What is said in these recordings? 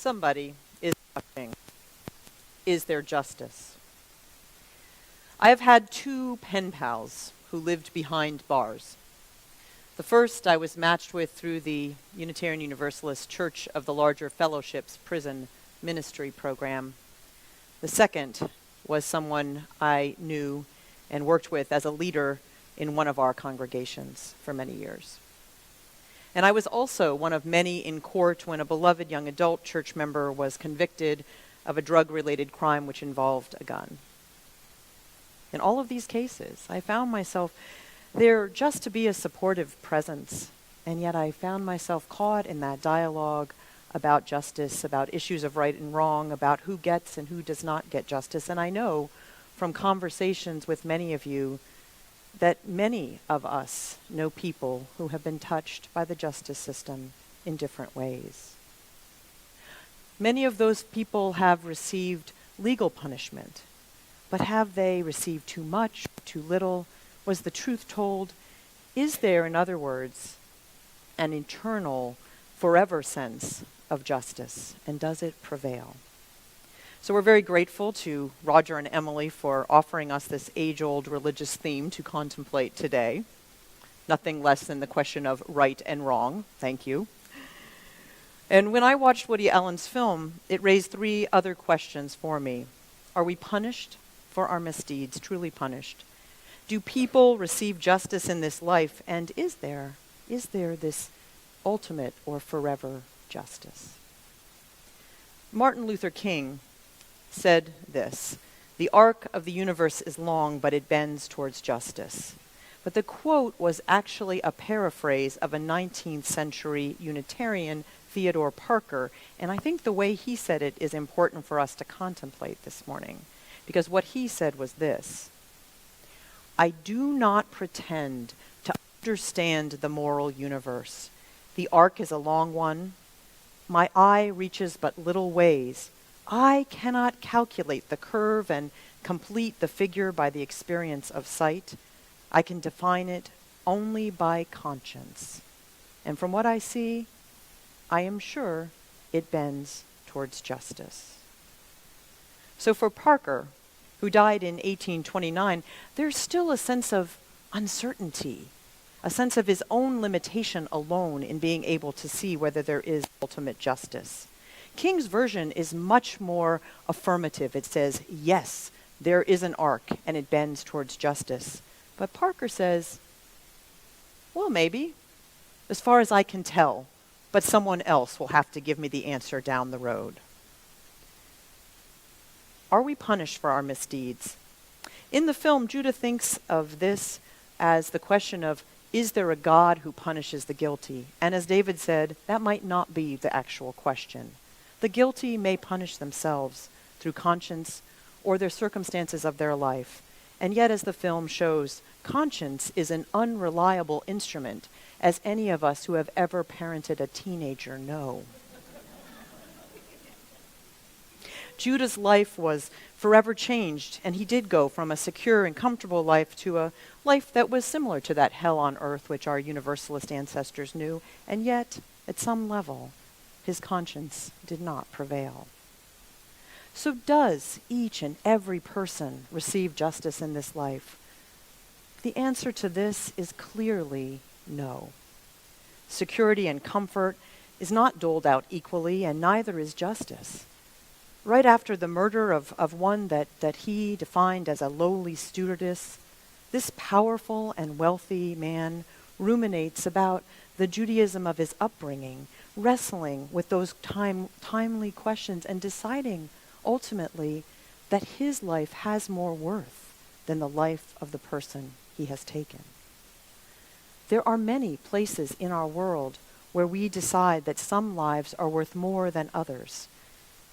Somebody is watching. Is there justice? I have had two pen pals who lived behind bars. The first I was matched with through the Unitarian Universalist Church of the Larger Fellowship's prison ministry program. The second was someone I knew and worked with as a leader in one of our congregations for many years. And I was also one of many in court when a beloved young adult church member was convicted of a drug-related crime which involved a gun. In all of these cases, I found myself there just to be a supportive presence, and yet I found myself caught in that dialogue about justice, about issues of right and wrong, about who gets and who does not get justice. And I know from conversations with many of you that many of us know people who have been touched by the justice system in different ways. Many of those people have received legal punishment, but have they received too much, too little? Was the truth told? Is there, in other words, an internal, forever sense of justice, and does it prevail? So we're very grateful to Roger and Emily for offering us this age-old religious theme to contemplate today. Nothing less than the question of right and wrong. Thank you. And when I watched Woody Allen's film, it raised three other questions for me. Are we punished for our misdeeds, truly punished? Do people receive justice in this life? And is there this ultimate or forever justice? Martin Luther King said this: "The arc of the universe is long, but it bends towards justice." But the quote was actually a paraphrase of a 19th century Unitarian, Theodore Parker, and I think the way he said it is important for us to contemplate this morning, because what he said was this: "I do not pretend to understand the moral universe. The arc is a long one. My eye reaches but little ways. I cannot calculate the curve and complete the figure by the experience of sight. I can define it only by conscience. And from what I see, I am sure it bends towards justice." So for Parker, who died in 1829, there's still a sense of uncertainty, a sense of his own limitation alone in being able to see whether there is ultimate justice. King's version is much more affirmative. It says, yes, there is an arc and it bends towards justice. But Parker says, well, maybe, as far as I can tell, but someone else will have to give me the answer down the road. Are we punished for our misdeeds? In the film, Judah thinks of this as the question of, is there a God who punishes the guilty? And as David said, that might not be the actual question. The guilty may punish themselves through conscience or their circumstances of their life. And yet, as the film shows, conscience is an unreliable instrument, as any of us who have ever parented a teenager know. Judah's life was forever changed, and he did go from a secure and comfortable life to a life that was similar to that hell on earth which our Universalist ancestors knew, and yet, at some level, his conscience did not prevail. So does each and every person receive justice in this life? The answer to this is clearly no. Security and comfort is not doled out equally, and neither is justice. Right after the murder of one that he defined as a lowly stewardess, this powerful and wealthy man ruminates about the Judaism of his upbringing, wrestling with those timely questions and deciding ultimately that his life has more worth than the life of the person he has taken. There are many places in our world where we decide that some lives are worth more than others,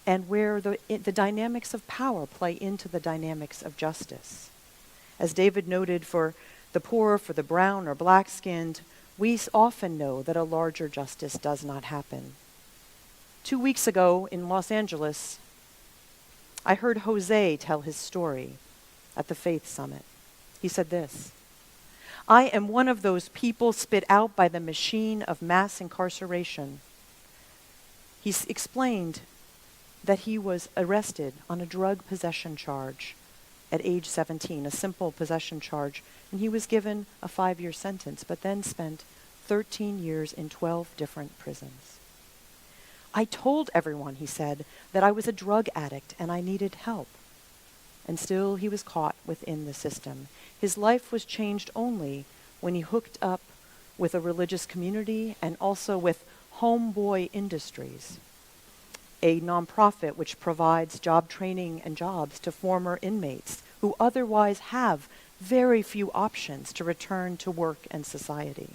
and where the dynamics of power play into the dynamics of justice. As David noted, for the poor, for the brown or black-skinned, we often know that a larger justice does not happen. 2 weeks ago in Los Angeles, I heard Jose tell his story at the Faith Summit. He said this: "I am one of those people spit out by the machine of mass incarceration." He explained that he was arrested on a drug possession charge at age 17, a simple possession charge, and he was given a 5-year sentence, but then spent 13 years in 12 different prisons. I told everyone, he said, that I was a drug addict and I needed help. And still he was caught within the system. His life was changed only when he hooked up with a religious community and also with Homeboy Industries, a nonprofit which provides job training and jobs to former inmates who otherwise have very few options to return to work and society.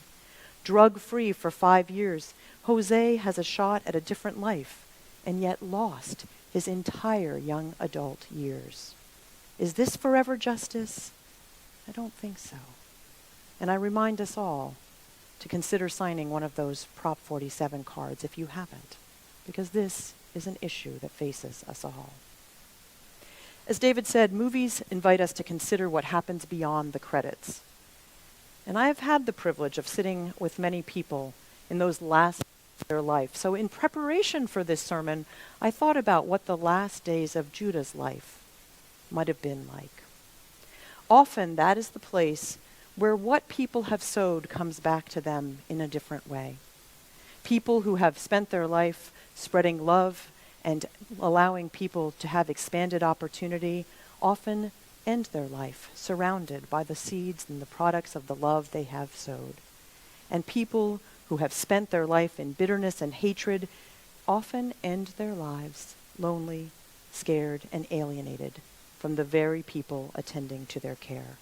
Drug-free for 5 years, Jose has a shot at a different life, and yet lost his entire young adult years. Is this forever justice? I don't think so. And I remind us all to consider signing one of those Prop 47 cards if you haven't, because this is an issue that faces us all. As David said, movies invite us to consider what happens beyond the credits. And I have had the privilege of sitting with many people in those last days of their life. So in preparation for this sermon, I thought about what the last days of Judah's life might have been like. Often that is the place where what people have sowed comes back to them in a different way. People who have spent their life spreading love and allowing people to have expanded opportunity often end their life surrounded by the seeds and the products of the love they have sowed. And people who have spent their life in bitterness and hatred often end their lives lonely, scared, and alienated from the very people attending to their care.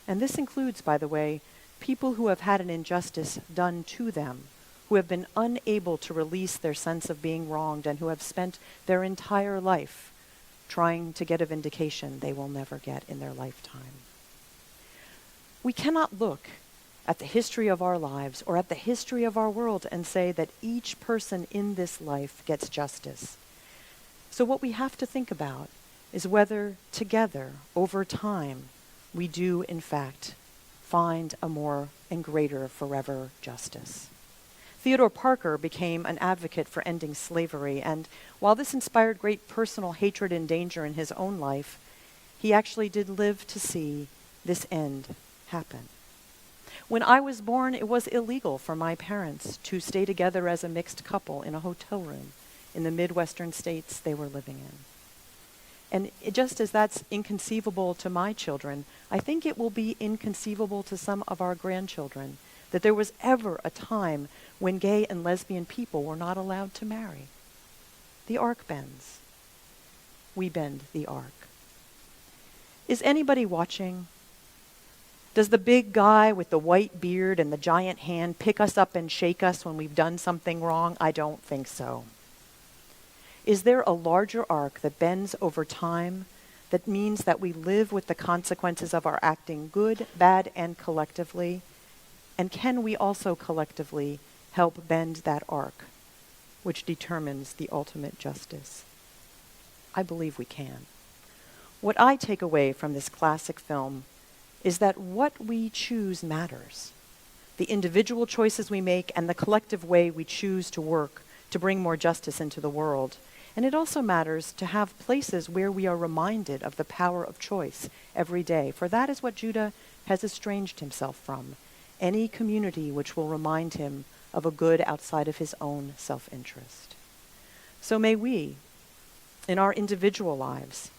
And this includes, by the way, people who have had an injustice done to them, who have been unable to release their sense of being wronged, and who have spent their entire life trying to get a vindication they will never get in their lifetime. We cannot look at the history of our lives or at the history of our world and say that each person in this life gets justice. So what we have to think about is whether together, over time, we do, in fact, find a more and greater forever justice. Theodore Parker became an advocate for ending slavery, and while this inspired great personal hatred and danger in his own life, he actually did live to see this end happen. When I was born, it was illegal for my parents to stay together as a mixed couple in a hotel room in the Midwestern states they were living in. And just as that's inconceivable to my children, I think it will be inconceivable to some of our grandchildren that there was ever a time when gay and lesbian people were not allowed to marry. The arc bends. We bend the arc. Is anybody watching? Does the big guy with the white beard and the giant hand pick us up and shake us when we've done something wrong? I don't think so. Is there a larger arc that bends over time that means that we live with the consequences of our acting, good, bad, and collectively? And can we also collectively help bend that arc, which determines the ultimate justice? I believe we can. What I take away from this classic film is that what we choose matters. The individual choices we make and the collective way we choose to work to bring more justice into the world. And it also matters to have places where we are reminded of the power of choice every day, for that is what Judah has estranged himself from, any community which will remind him of a good outside of his own self-interest. So may we, in our individual lives,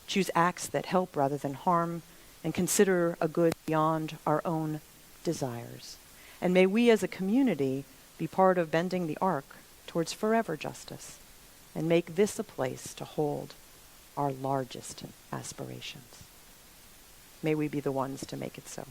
choose acts that help rather than harm, and consider a good beyond our own desires. And may we as a community be part of bending the arc towards forever justice, and make this a place to hold our largest aspirations. May we be the ones to make it so.